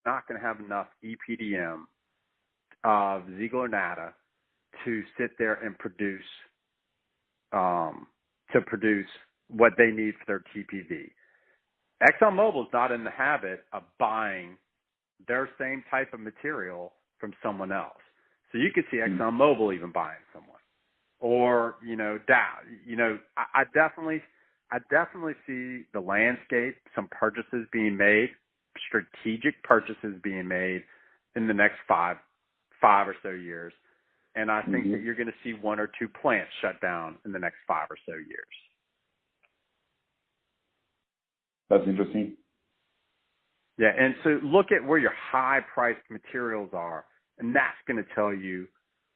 not going to have enough EPDM of Ziegler Nata to sit there and produce what they need for their TPV. ExxonMobil is not in the habit of buying their same type of material from someone else. So you could see ExxonMobil even buying someone, or Dow. I definitely see the landscape, some purchases being made, strategic purchases being made in the next five or so years. And I think that you're going to see one or two plants shut down in the next 5 or so years. That's interesting. Yeah, and so look at where your high-priced materials are, and that's going to tell you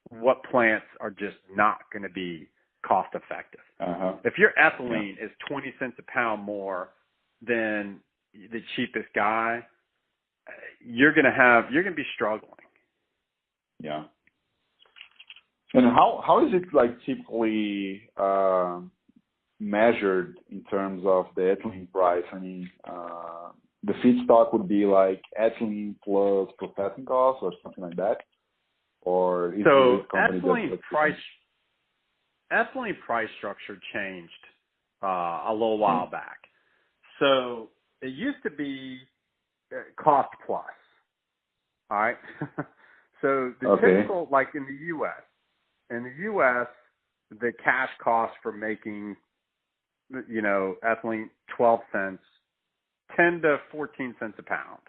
what plants are just not going to be cost-effective. If your ethylene is 20 cents a pound more than the cheapest guy, you're going to be struggling. Yeah. And how is it like typically measured in terms of the ethylene price? I mean, the feedstock would be like ethylene plus processing costs or something like that, or is so ethylene price structure changed a little while back. So it used to be cost plus. All right. So the typical, like in the U.S., the cash cost for making, ethylene, 12 cents, 10 to 14 cents a pound.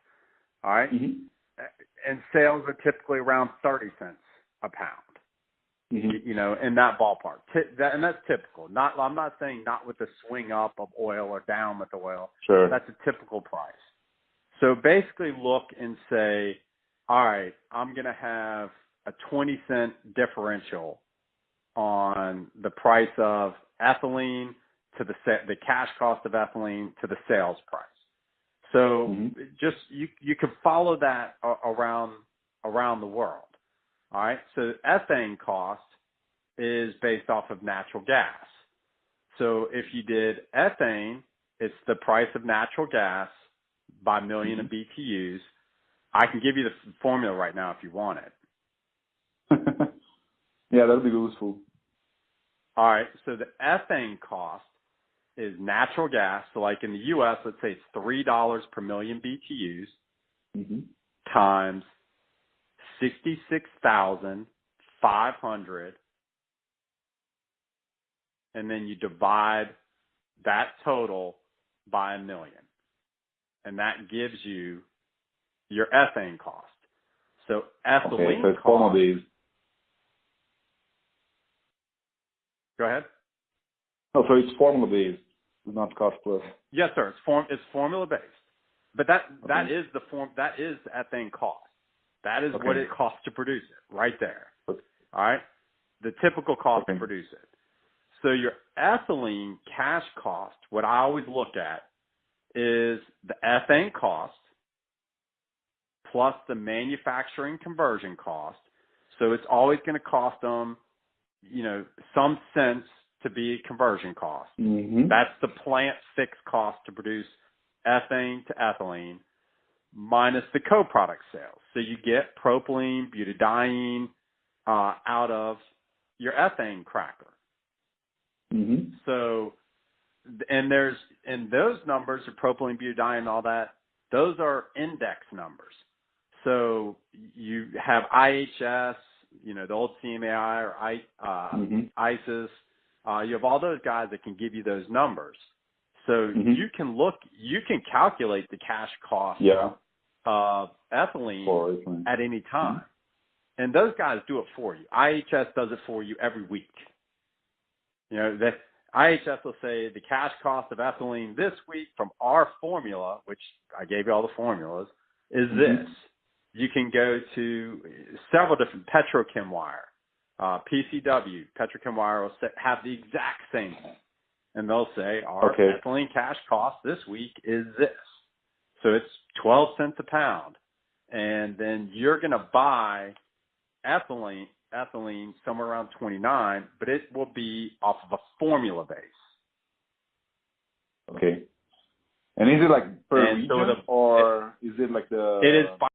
All right. And sales are typically around 30 cents a pound. In that ballpark. And that's typical. I'm not saying not with the swing up of oil or down with oil. Sure. That's a typical price. So basically look and say, all right, I'm going to have a 20-cent differential on the price of ethylene to the cash cost of ethylene to the sales price. So just you can follow that around the world. All right. So ethane cost is based off of natural gas. So if you did ethane, it's the price of natural gas by million of BTUs. I can give you the formula right now if you want it. Yeah, that'll be useful. All right. So the ethane cost is natural gas. So like in the U.S., let's say it's $3 per million BTUs times 66,500, and then you divide that total by a million, and that gives you your ethane cost. So ethylene so it's cost. formula based. Go ahead. Oh, so it's formula based, not cost plus. Yes, sir. It's formula based, but that is ethane cost. That is what it costs to produce it, right there. All right? The typical cost to produce it. So your ethylene cash cost, what I always look at is the ethane cost plus the manufacturing conversion cost. So it's always going to cost them, some cents to be a conversion cost. That's the plant fixed cost to produce ethane to ethylene, minus the co-product sales. So you get propylene, butadiene out of your ethane cracker. So, and those numbers of propylene, butadiene, and all that, those are index numbers. So you have IHS, the old CMAI or ISIS. You have all those guys that can give you those numbers. So you can calculate the cash cost of ethylene at any time. And those guys do it for you. IHS does it for you every week. That IHS will say the cash cost of ethylene this week from our formula, which I gave you all the formulas, is this. You can go to several different Petrochem Wire, PCW, Petrochem Wire will have the exact same thing. And they'll say our ethylene cash cost this week is this. So it's 12 cents a pound. And then you're going to buy ethylene somewhere around 29, but it will be off of a formula base. Okay. And is it like per And region, or is it like it is by